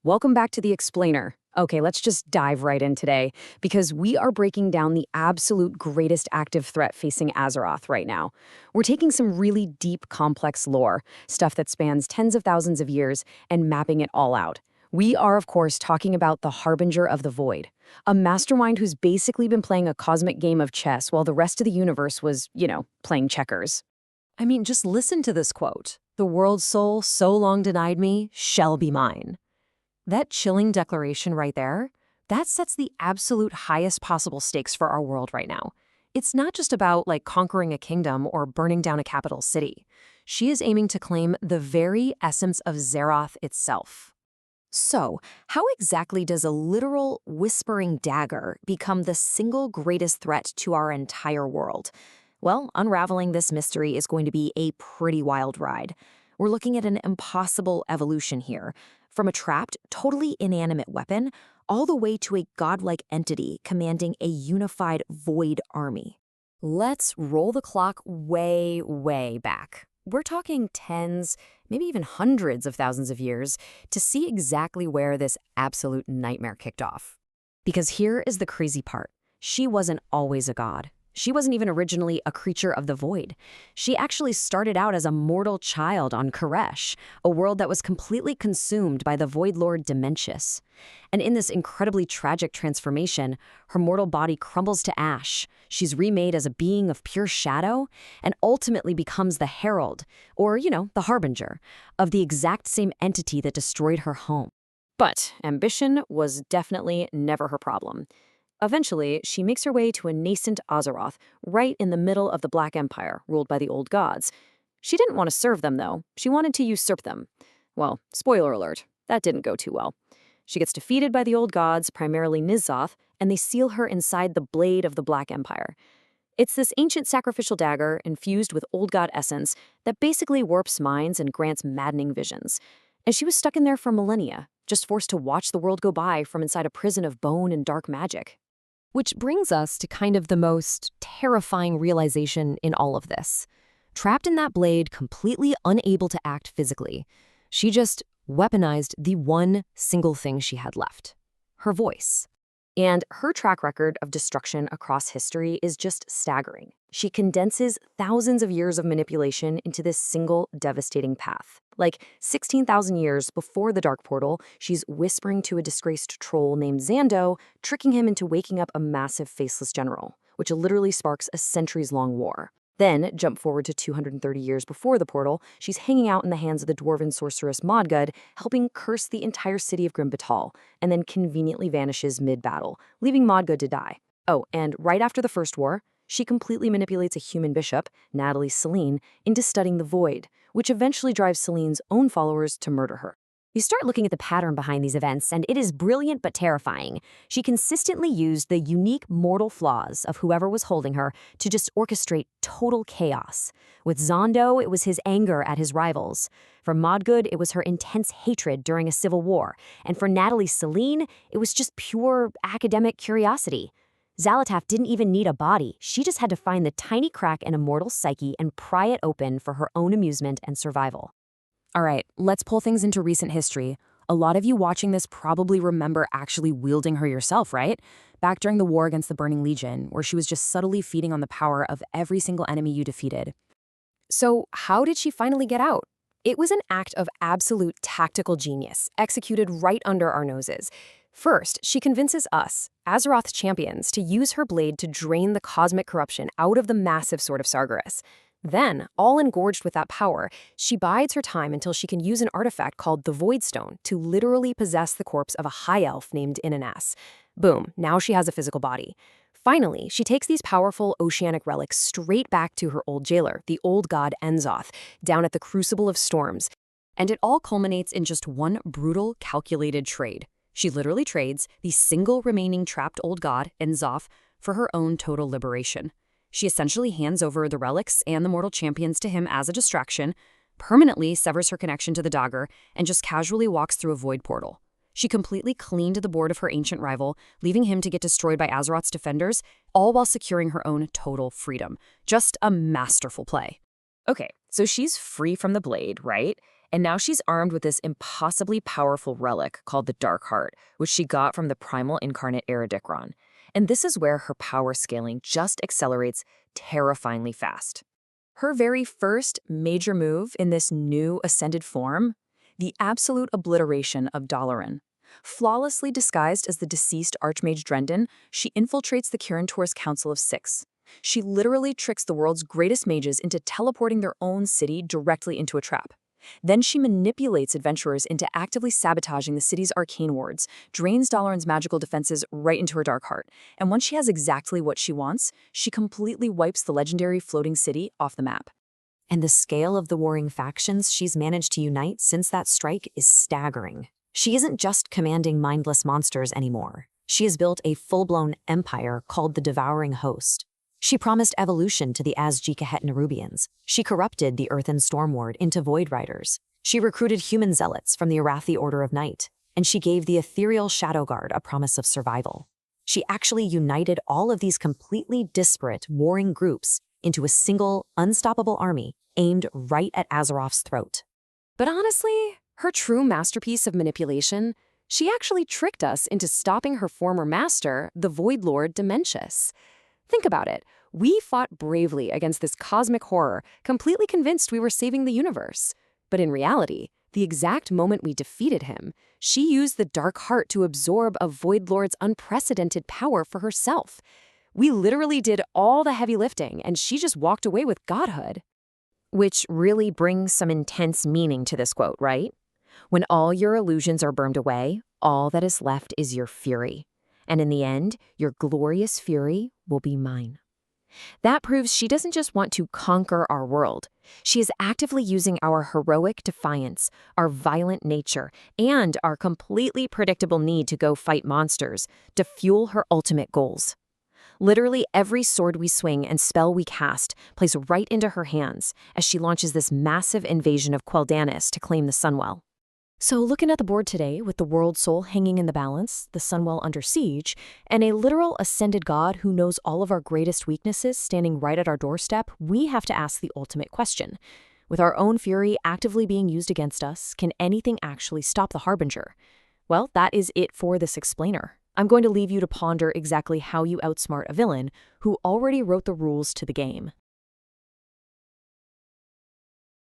Welcome back to the Explainer. Okay, let's just dive right in today, because we are breaking down the absolute greatest active threat facing Azeroth right now. We're taking some really deep, complex lore, stuff that spans tens of thousands of years, and mapping it all out. We are, of course, talking about the Harbinger of the Void, a mastermind who's basically been playing a cosmic game of chess while the rest of the universe was, playing checkers. I mean, just listen to this quote. "The world's soul so long denied me shall be mine." That chilling declaration right there, that sets the absolute highest possible stakes for our world right now. It's not just about, conquering a kingdom or burning down a capital city. She is aiming to claim the very essence of Xal'atath itself. So, how exactly does a literal whispering dagger become the single greatest threat to our entire world? Well, unraveling this mystery is going to be a pretty wild ride. We're looking at an impossible evolution here, from a trapped, totally inanimate weapon, all the way to a godlike entity commanding a unified void army. Let's roll the clock way, way back. We're talking tens, maybe even hundreds of thousands of years, to see exactly where this absolute nightmare kicked off. Because here is the crazy part. She wasn't always a god. She wasn't even originally a creature of the void. She actually started out as a mortal child on Koresh, a world that was completely consumed by the Void Lord Dimensius. And in this incredibly tragic transformation, her mortal body crumbles to ash. She's remade as a being of pure shadow and ultimately becomes the herald, or, the harbinger, of the exact same entity that destroyed her home. But ambition was definitely never her problem. Eventually, she makes her way to a nascent Azeroth, right in the middle of the Black Empire, ruled by the old gods. She didn't want to serve them, though. She wanted to usurp them. Well, spoiler alert, that didn't go too well. She gets defeated by the old gods, primarily N'Zoth, and they seal her inside the blade of the Black Empire. It's this ancient sacrificial dagger, infused with old god essence, that basically warps minds and grants maddening visions. And she was stuck in there for millennia, just forced to watch the world go by from inside a prison of bone and dark magic. Which brings us to kind of the most terrifying realization in all of this. Trapped in that blade, completely unable to act physically, she just weaponized the one single thing she had left: her voice. And her track record of destruction across history is just staggering. She condenses thousands of years of manipulation into this single devastating path. Like 16,000 years before the Dark Portal, she's whispering to a disgraced troll named Zan'do, tricking him into waking up a massive faceless general, which literally sparks a centuries-long war. Then, jump forward to 230 years before the portal, she's hanging out in the hands of the dwarven sorceress Modgud, helping curse the entire city of Grimbatal, and then conveniently vanishes mid-battle, leaving Modgud to die. Oh, and right after the First War, she completely manipulates a human bishop, Natalie Selene, into studying the Void, which eventually drives Selene's own followers to murder her. You start looking at the pattern behind these events, and it is brilliant but terrifying. She consistently used the unique mortal flaws of whoever was holding her to just orchestrate total chaos. With Zan'do, it was his anger at his rivals. For Modgud, it was her intense hatred during a civil war. And for Natalie Selene, it was just pure academic curiosity. Xal'atath didn't even need a body. She just had to find the tiny crack in a mortal psyche and pry it open for her own amusement and survival. All right, let's pull things into recent history. A lot of you watching this probably remember actually wielding her yourself, right? Back during the war against the Burning Legion, where she was just subtly feeding on the power of every single enemy you defeated. So how did she finally get out? It was an act of absolute tactical genius, executed right under our noses. First, she convinces us, Azeroth's champions, to use her blade to drain the cosmic corruption out of the massive Sword of Sargeras. Then, all engorged with that power, she bides her time until she can use an artifact called the Void Stone to literally possess the corpse of a high elf named Inanas. Boom, now she has a physical body. Finally, she takes these powerful oceanic relics straight back to her old jailer, the old god N'Zoth, down at the Crucible of Storms. And it all culminates in just one brutal, calculated trade. She literally trades the single remaining trapped old god, N'Zoth, for her own total liberation. She essentially hands over the relics and the mortal champions to him as a distraction, permanently severs her connection to the dagger, and just casually walks through a void portal. She completely cleaned the board of her ancient rival, leaving him to get destroyed by Azeroth's defenders, all while securing her own total freedom. Just a masterful play. Okay, so she's free from the blade, right? And now she's armed with this impossibly powerful relic called the Dark Heart, which she got from the primal incarnate Eredikron. And this is where her power scaling just accelerates terrifyingly fast. Her very first major move in this new ascended form, the absolute obliteration of Dalaran. Flawlessly disguised as the deceased Archmage Drendon, she infiltrates the Kirin Council of Six. She literally tricks the world's greatest mages into teleporting their own city directly into a trap. Then she manipulates adventurers into actively sabotaging the city's arcane wards, drains Dalaran's magical defenses right into her Dark Heart, and once she has exactly what she wants, she completely wipes the legendary floating city off the map. And the scale of the warring factions she's managed to unite since that strike is staggering. She isn't just commanding mindless monsters anymore. She has built a full-blown empire called the Devouring Host. She promised evolution to the Azjikahet Nerubians. She corrupted the Earth and Stormward into Void Riders. She recruited human zealots from the Arathi Order of Night. And she gave the ethereal Shadow Guard a promise of survival. She actually united all of these completely disparate, warring groups into a single, unstoppable army aimed right at Azeroth's throat. But honestly, her true masterpiece of manipulation, she actually tricked us into stopping her former master, the Void Lord Dimensius. Think about it. We fought bravely against this cosmic horror, completely convinced we were saving the universe. But in reality, the exact moment we defeated him, she used the Dark Heart to absorb a Void Lord's unprecedented power for herself. We literally did all the heavy lifting, and she just walked away with godhood. Which really brings some intense meaning to this quote, right? When all your illusions are burned away, all that is left is your fury. And in the end, your glorious fury will be mine. That proves she doesn't just want to conquer our world. She is actively using our heroic defiance, our violent nature, and our completely predictable need to go fight monsters to fuel her ultimate goals. Literally every sword we swing and spell we cast plays right into her hands as she launches this massive invasion of Quel'Danis to claim the Sunwell. So looking at the board today with the World Soul hanging in the balance, the Sunwell under siege, and a literal ascended god who knows all of our greatest weaknesses standing right at our doorstep, we have to ask the ultimate question. With our own fury actively being used against us, can anything actually stop the Harbinger? Well, that is it for this explainer. I'm going to leave you to ponder exactly how you outsmart a villain who already wrote the rules to the game.